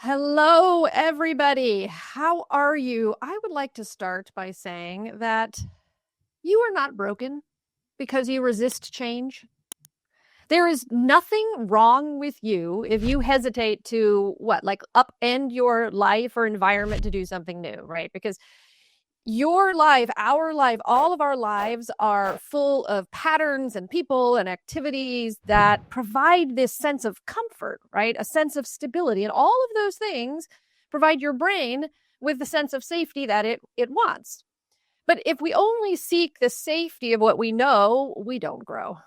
Hello, everybody. How are you? I would like to start by saying that you are not broken because you resist change. There is nothing wrong with you if you hesitate to upend your life or environment to do something new, right? Because your life, our life, all of our lives are full of patterns and people and activities that provide this sense of comfort, right? A sense of stability. And all of those things provide your brain with the sense of safety that it wants. But if we only seek the safety of what we know, we don't grow.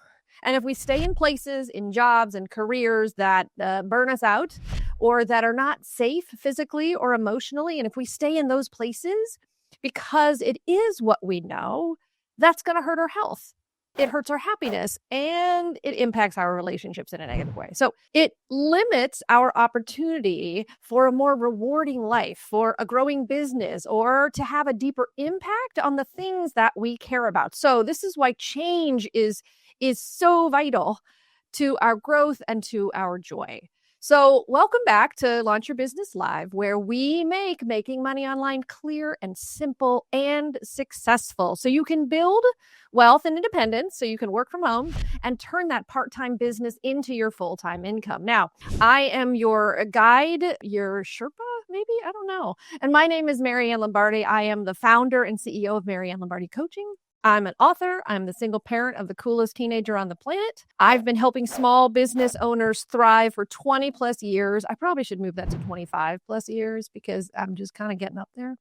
And if we stay in places, in jobs and careers that burn us out or that are not safe physically or emotionally, and if we stay in those places because it is what we know, that's going to hurt our health. It hurts our happiness and it impacts our relationships in a negative way. So it limits our opportunity for a more rewarding life, for a growing business, or to have a deeper impact on the things that we care about. So this is why change is so vital to our growth and to our joy. So welcome back to Launch Your Business Live, where we make making money online clear and simple and successful. So you can build wealth and independence, so you can work from home and turn that part-time business into your full-time income. Now, I am your guide, your Sherpa, maybe? I don't know. And my name is Maryann Lombardi. I am the founder and CEO of Maryann Lombardi Coaching. I'm an author. I'm the single parent of the coolest teenager on the planet. I've been helping small business owners thrive for 20 plus years. I probably should move that to 25 plus years because I'm just kind of getting up there.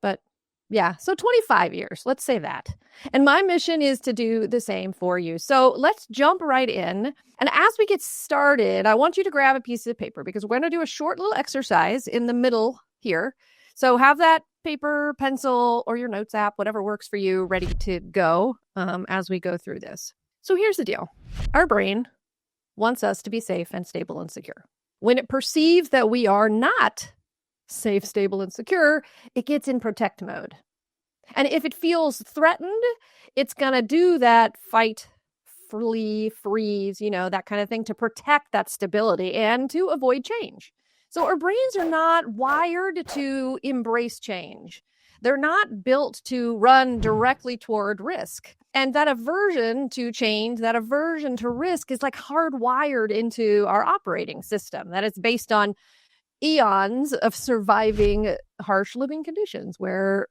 But yeah, so 25 years, let's say that. And my mission is to do the same for you. So let's jump right in. And as we get started, I want you to grab a piece of paper because we're going to do a short little exercise in the middle here. So have that paper, pencil, or your notes app, whatever works for you, ready to go as we go through this. So here's the deal. Our brain wants us to be safe and stable and secure. When it perceives that we are not safe, stable, and secure, it gets in protect mode. And if it feels threatened, it's going to do that fight, flee, freeze, that kind of thing to protect that stability and to avoid change. So our brains are not wired to embrace change. They're not built to run directly toward risk. And that aversion to change, that aversion to risk is like hardwired into our operating system. That is based on eons of surviving harsh living conditions where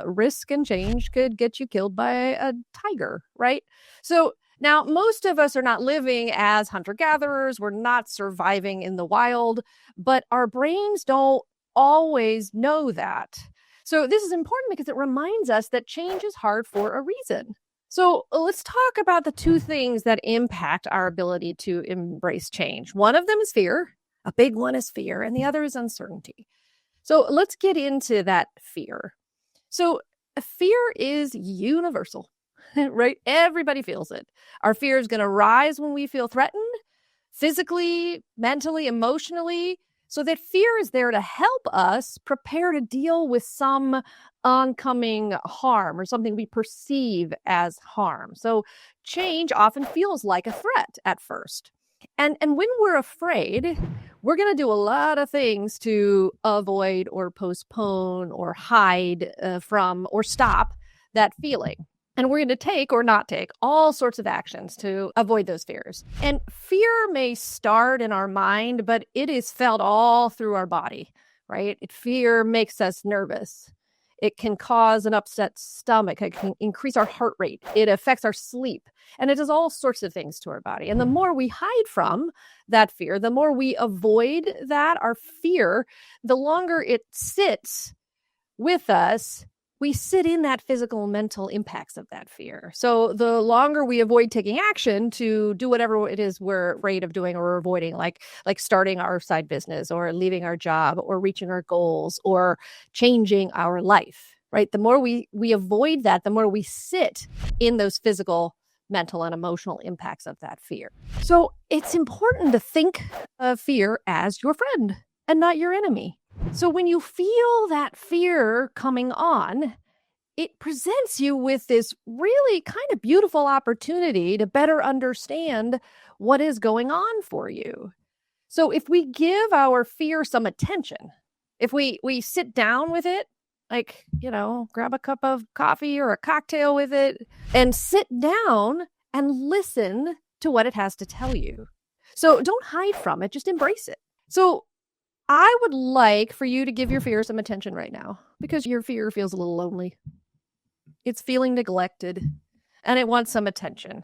risk and change could get you killed by a tiger, right? So now, most of us are not living as hunter-gatherers. We're not surviving in the wild, but our brains don't always know that. So this is important because it reminds us that change is hard for a reason. So let's talk about the two things that impact our ability to embrace change. One of them is fear. A big one is fear, and the other is uncertainty. So let's get into that fear. So fear is universal. Right? Everybody feels it. Our fear is going to rise when we feel threatened, physically, mentally, emotionally. So that fear is there to help us prepare to deal with some oncoming harm or something we perceive as harm. So change often feels like a threat at first. And when we're afraid, we're going to do a lot of things to avoid or postpone or hide from or stop that feeling. And we're going to take or not take all sorts of actions to avoid those fears. And fear may start in our mind, but it is felt all through our body, right? Fear makes us nervous. It can cause an upset stomach. It can increase our heart rate. It affects our sleep. And it does all sorts of things to our body. And the more we hide from that fear, the more we avoid our fear, the longer it sits with us, we sit in that physical and mental impacts of that fear. So the longer we avoid taking action to do whatever it is we're afraid of doing or avoiding, like starting our side business or leaving our job or reaching our goals or changing our life, right? The more we avoid that, the more we sit in those physical, mental, and emotional impacts of that fear. So it's important to think of fear as your friend and not your enemy. So when you feel that fear coming on, it presents you with this really kind of beautiful opportunity to better understand what is going on for you. So if we give our fear some attention, if we sit down with it, like, grab a cup of coffee or a cocktail with it and sit down and listen to what it has to tell you. So don't hide from it, just embrace it. So I would like for you to give your fear some attention right now, because your fear feels a little lonely. It's feeling neglected and it wants some attention.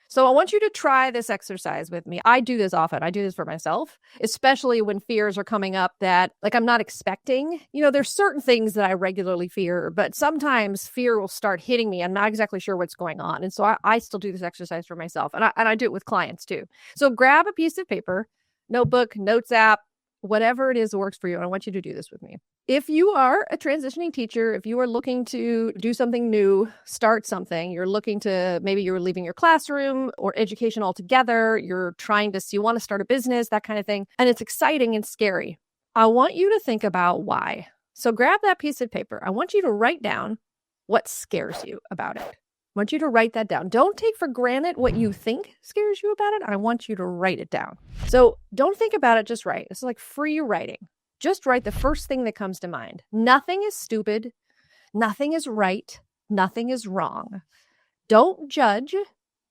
So I want you to try this exercise with me. I do this often. I do this for myself, especially when fears are coming up that, like, I'm not expecting. There's certain things that I regularly fear, but sometimes fear will start hitting me. I'm not exactly sure what's going on. And so I still do this exercise for myself. And I do it with clients too. So grab a piece of paper, notebook, notes app, whatever it is that works for you. And I want you to do this with me. If you are a transitioning teacher, if you are looking to do something new, start something, maybe you're leaving your classroom or education altogether, you want to start a business, that kind of thing, and it's exciting and scary, I want you to think about why. So grab that piece of paper. I want you to write down what scares you about it. I want you to write that down. Don't take for granted what you think scares you about it. I want you to write it down. So don't think about it, just write. It's like free writing. Just write the first thing that comes to mind. Nothing is stupid. Nothing is right. Nothing is wrong. Don't judge.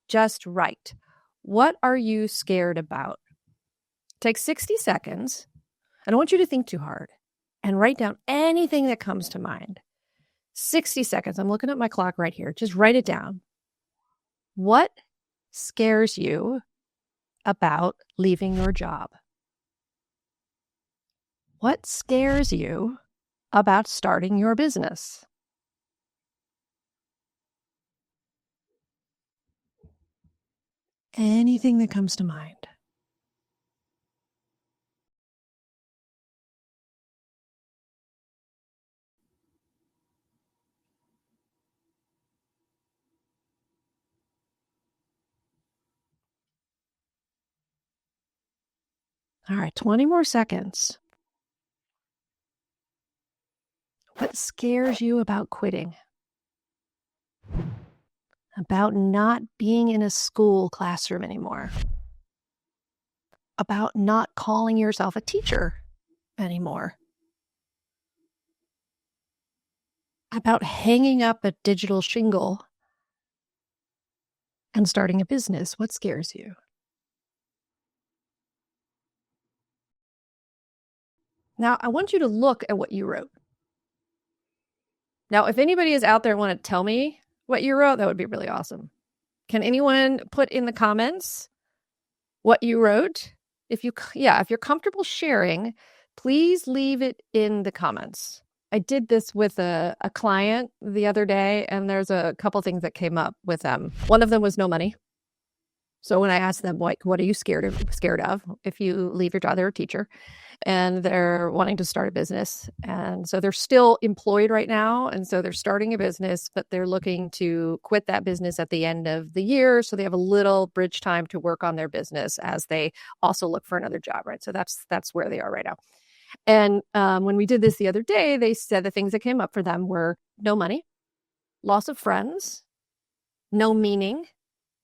Just write. What are you scared about? Take 60 seconds. I don't want you to think too hard. And write down anything that comes to mind. 60 seconds. I'm looking at my clock right here. Just write it down. What scares you about leaving your job? What scares you about starting your business? Anything that comes to mind. All right, 20 more seconds. What scares you about quitting? About not being in a school classroom anymore? About not calling yourself a teacher anymore? About hanging up a digital shingle and starting a business? What scares you? Now, I want you to look at what you wrote. Now, if anybody is out there and want to tell me what you wrote, that would be really awesome. Can anyone put in the comments what you wrote? If you're comfortable sharing, please leave it in the comments. I did this with a client the other day, and there's a couple things that came up with them. One of them was no money. So when I asked them, like, what are you scared of if you leave your job? They're a teacher and they're wanting to start a business. And so they're still employed right now. And so they're starting a business, but they're looking to quit that business at the end of the year. So they have a little bridge time to work on their business as they also look for another job, right? So that's where they are right now. And when we did this the other day, they said the things that came up for them were no money, loss of friends, no meaning.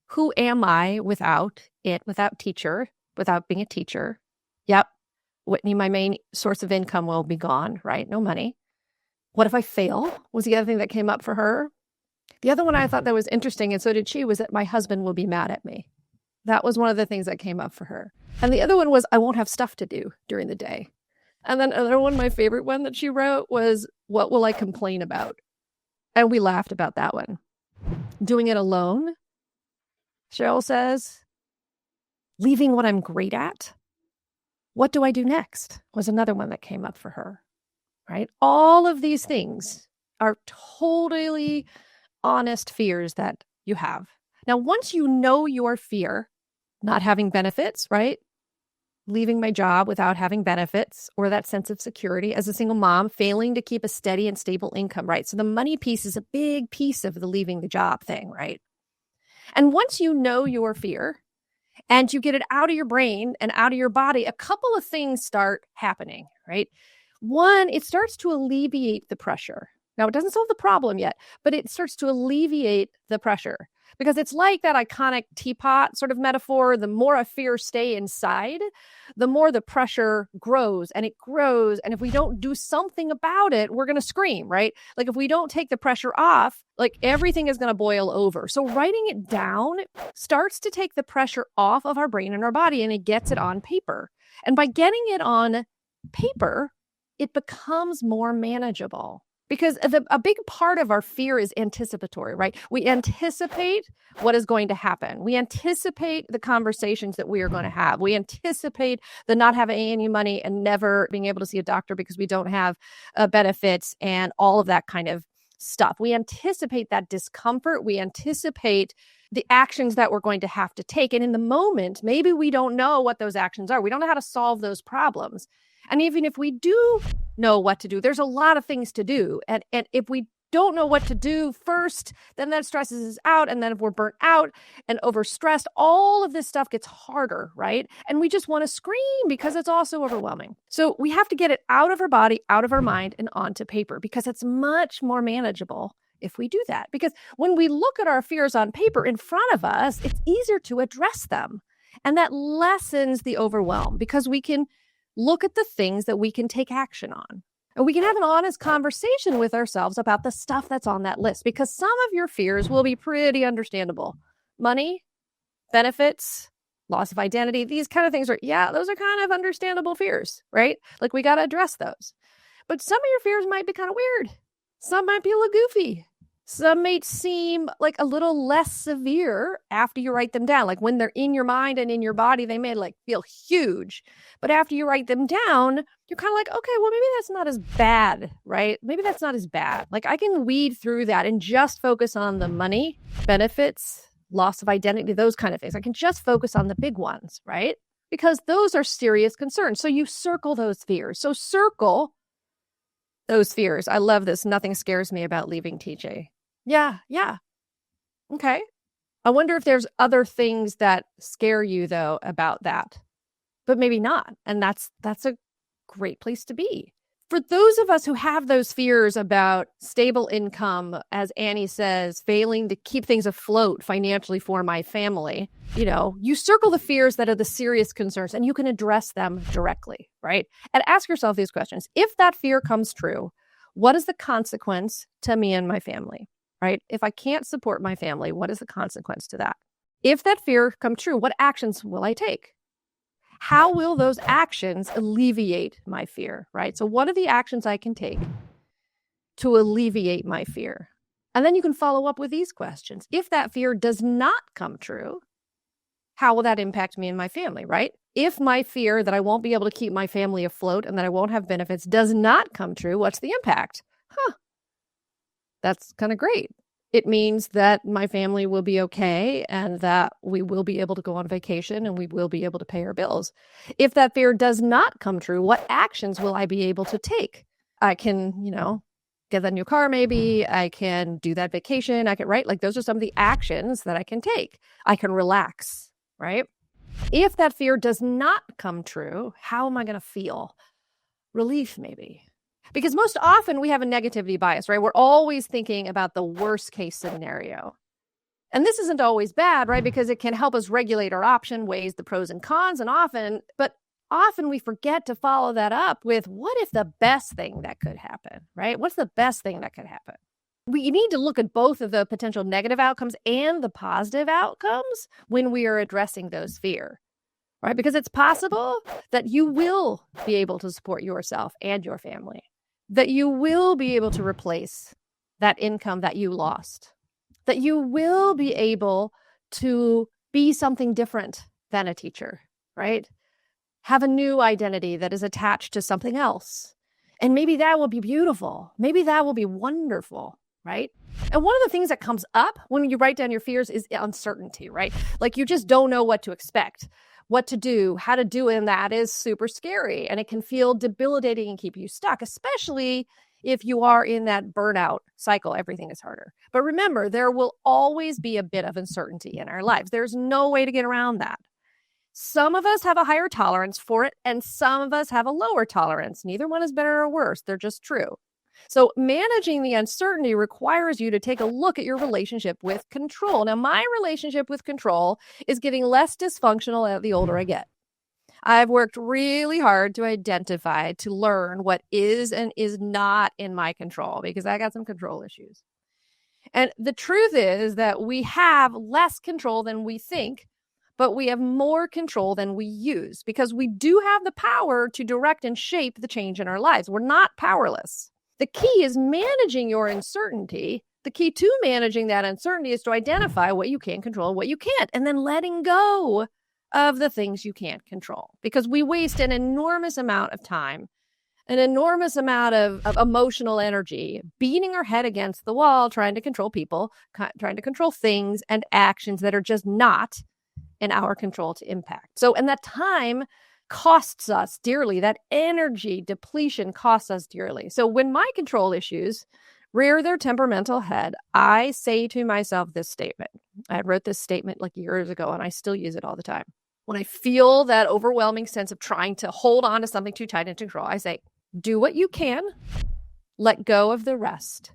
Who am I without teacher, without being a teacher? Yep. Whitney, my main source of income will be gone, right? No money. What if I fail? Was the other thing that came up for her. The other one I thought that was interesting, and so did she, was that my husband will be mad at me. That was one of the things that came up for her. And the other one was I won't have stuff to do during the day. And then another one, my favorite one that she wrote was, what will I complain about? And we laughed about that one. Doing it alone, Cheryl says, leaving what I'm great at. What do I do next? Was another one that came up for her, right? All of these things are totally honest fears that you have. Now, once you know your fear, not having benefits, right? Leaving my job without having benefits, or that sense of security as a single mom, failing to keep a steady and stable income, right? So the money piece is a big piece of the leaving the job thing, right? And once you know your fear and you get it out of your brain and out of your body, a couple of things start happening, right? One, it starts to alleviate the pressure. Now, it doesn't solve the problem yet, but it starts to alleviate the pressure. Because it's like that iconic teapot sort of metaphor. The more a fear stay inside, the more the pressure grows and it grows. And if we don't do something about it, we're going to scream, right? Like if we don't take the pressure off, like everything is going to boil over. So writing it down starts to take the pressure off of our brain and our body, and it gets it on paper. And by getting it on paper, it becomes more manageable. Because a big part of our fear is anticipatory, right? We anticipate what is going to happen. We anticipate the conversations that we are going to have. We anticipate the not having any money and never being able to see a doctor because we don't have benefits and all of that kind of stuff. We anticipate that discomfort. We anticipate the actions that we're going to have to take. And in the moment, maybe we don't know what those actions are. We don't know how to solve those problems. And even if we do know what to do, there's a lot of things to do. And if we don't know what to do first, then that stresses us out. And then if we're burnt out and overstressed, all of this stuff gets harder, right? And we just want to scream because it's also overwhelming. So we have to get it out of our body, out of our mind, and onto paper because it's much more manageable if we do that. Because when we look at our fears on paper in front of us, it's easier to address them. And that lessens the overwhelm because we can look at the things that we can take action on. And we can have an honest conversation with ourselves about the stuff that's on that list because some of your fears will be pretty understandable. Money, benefits, loss of identity, these kind of things those are kind of understandable fears, right? Like we got to address those. But some of your fears might be kind of weird. Some might be a little goofy. Some may seem like a little less severe after you write them down. Like when they're in your mind and in your body, they may like feel huge. But after you write them down, you're kind of like, okay, well, maybe that's not as bad, right? Maybe that's not as bad. Like I can weed through that and just focus on the money, benefits, loss of identity, those kind of things. I can just focus on the big ones, right? Because those are serious concerns. So you circle those fears. So circle those fears. I love this. Nothing scares me about leaving TJ. Yeah. Okay. I wonder if there's other things that scare you, though, about that. But maybe not. And that's a great place to be. For those of us who have those fears about stable income, as Annie says, failing to keep things afloat financially for my family, you circle the fears that are the serious concerns and you can address them directly, right? And ask yourself these questions. If that fear comes true, what is the consequence to me and my family, right? If I can't support my family, what is the consequence to that? If that fear comes true, what actions will I take? How will those actions alleviate my fear, right? So what are the actions I can take to alleviate my fear? And then you can follow up with these questions. If that fear does not come true, how will that impact me and my family, right? If my fear that I won't be able to keep my family afloat and that I won't have benefits does not come true, what's the impact? That's kind of great. It means that my family will be okay and that we will be able to go on vacation and we will be able to pay our bills. If that fear does not come true, what actions will I be able to take? I can, get that new car maybe. I can do that vacation. Right? Like those are some of the actions that I can take. I can relax, right? If that fear does not come true, how am I going to feel? Relief, maybe. Because most often we have a negativity bias, right? We're always thinking about the worst case scenario. And this isn't always bad, right? Because it can help us regulate our option, weighs the pros and cons, but often we forget to follow that up with what if the best thing that could happen, right? What's the best thing that could happen? We need to look at both of the potential negative outcomes and the positive outcomes when we are addressing those fears, right? Because it's possible that you will be able to support yourself and your family, that you will be able to replace that income that you lost, that you will be able to be something different than a teacher, right? Have a new identity that is attached to something else. And maybe that will be beautiful. Maybe that will be wonderful, right? And one of the things that comes up when you write down your fears is uncertainty, right? Like you just don't know what to expect, what to do, how to do it. And that is super scary. And it can feel debilitating and keep you stuck, especially if you are in that burnout cycle. Everything is harder. But remember, there will always be a bit of uncertainty in our lives. There's no way to get around that. Some of us have a higher tolerance for it, and some of us have a lower tolerance. Neither one is better or worse. They're just true. So managing the uncertainty requires you to take a look at your relationship with control. Now, my relationship with control is getting less dysfunctional the older I get. I've worked really hard to identify, to learn what is and is not in my control, because I got some control issues. And the truth is that we have less control than we think, but we have more control than we use, because we do have the power to direct and shape the change in our lives. We're not powerless. The key is managing your uncertainty. The key to managing that uncertainty is to identify what you can control and what you can't, and then letting go of the things you can't control, because we waste an enormous amount of time, an enormous amount of emotional energy beating our head against the wall, trying to control people, trying to control things and actions that are just not in our control to impact. So, and that time costs us dearly. That energy depletion costs us dearly. So when my control issues rear their temperamental head, I say to myself this statement. I wrote this statement like years ago, and I still use it all the time. When I feel that overwhelming sense of trying to hold on to something too tight and control, I say, do what you can, let go of the rest.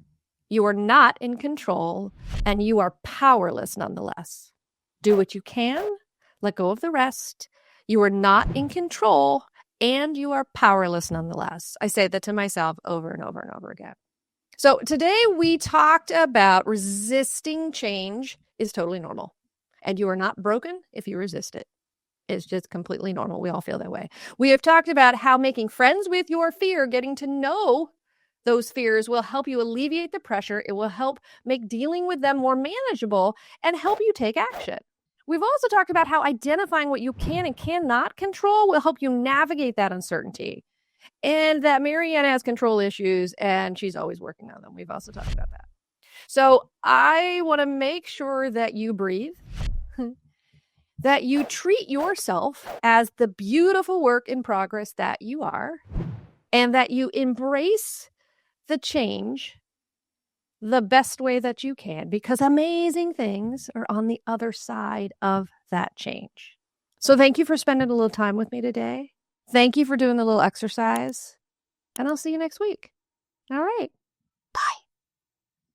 You are not in control, and you are powerless nonetheless. Do what you can, let go of the rest. You are not in control, and you are powerless nonetheless. I say that to myself over and over and over again. So today we talked about resisting change is totally normal, and you are not broken if you resist it. It's just completely normal. We all feel that way. We have talked about how making friends with your fear, getting to know those fears, will help you alleviate the pressure. It will help make dealing with them more manageable and help you take action. We've also talked about how identifying what you can and cannot control will help you navigate that uncertainty, and that Maryann has control issues and she's always working on them. We've also talked about that. So I want to make sure that you breathe, that you treat yourself as the beautiful work in progress that you are, and that you embrace the change the best way that you can, because amazing things are on the other side of that change. So thank you for spending a little time with me today. Thank you for doing the little exercise, and I'll see you next week. All right. Bye.